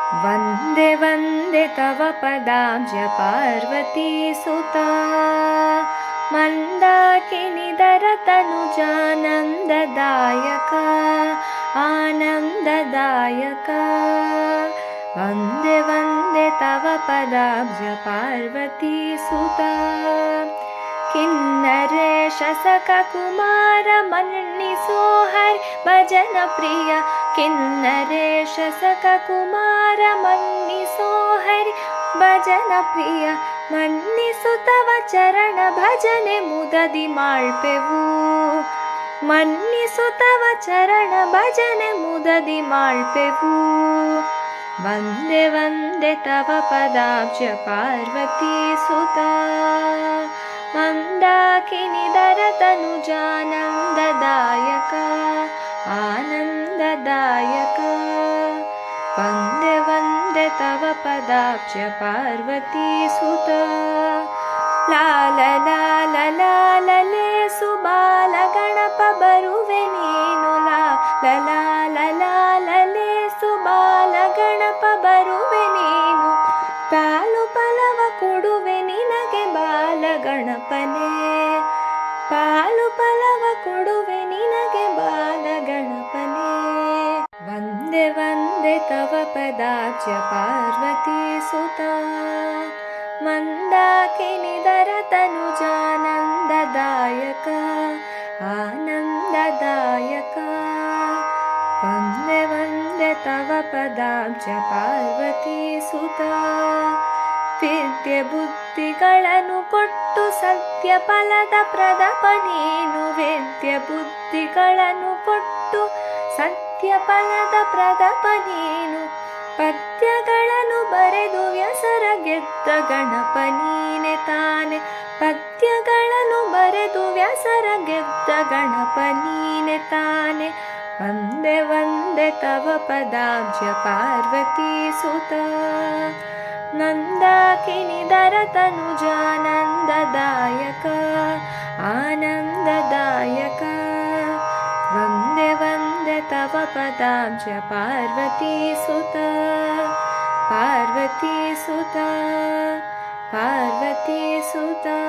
वन्दे वन्दे तव पदाब्ज पार्वती सुता मन्दाकिनीधरतनुजानन्ददायका आनन्ददायका वन्दे वन्दे तव पदाब्ज पार्वती सुता किन्नरेश सखकुमार मन्निसो हरि भजन प्रिय किन्नरेश सखकुमार मन्निसो हरि भजन प्रिय मन्निसु तव चरण भजने मुददि माಳ್ಪೆವು मन्निसु तव चरण भजने मुददि माಳ್ಪೆವು वन्दे वन्दे तव पदाब्ज पार्वती सुता मन्दाकिनीधरतनुजानन्ददायका आनन्ददायका वन्दे वन्दे तव पदाब्ज पार्वती सुता लाल लाल लालले सुबाल गणप बरुवे नीनु लाल लाल लालले सुबाल गणಪ ಬರುವೆ ನೀನು ಪಾಲು ಫಲವ ಕೊಡುವೆ ನಿನಗೆ ಬಾಲ ಗಣಪನೇ ಪಾಲು ಫಲವ ಕೊಡುವೆ ನಿನಗೆ ಬಾಲ ಗಣಪನೇ ವಂದೇ ವಂದೇ ತವ ಪದಾಬ್ಜ ಪಾರ್ವತಿ ಸುತಾ ಮಂದಾಕಿನಿಧರತನುಜಾನಂದದಾಯಕ ಆನಂದದಾಯಕ वन्दे वन्दे तव पदाब्ज पार्वती सुता ವಿದ್ಯೆ ಬುದ್ಧಿಗಳನ್ನು ಕೊಟ್ಟು ಸತ್ಯ ಫಲದ ಪ್ರದಪ ನೀನು ವಿದ್ಯೆ ಬುದ್ಧಿಗಳನ್ನು ಕೊಟ್ಟು ಸತ್ಯ ಫಲದ ಪ್ರದಪ ನೀನು ಪದ್ಯಗಳನ್ನು ಬರೆದು ವ್ಯಸರ ಗೆದ್ದ ಗಣಪ ನೀನೆ ತಾನೆ ಪದ್ಯಗಳನ್ನು ಬರೆದು ವ್ಯಸರ ಗೆದ್ದ ಗಣಪ ನೀನೆ ತಾನೆ वन्दे वन्दे तव पदाब्ज पार्वती सुता मन्दाकिनीधरतनुजानन्ददायका आनन्ददायका वन्दे वन्दे तव पदाब्ज पार्वती सुता पार्वती सुता पार्वती सुता।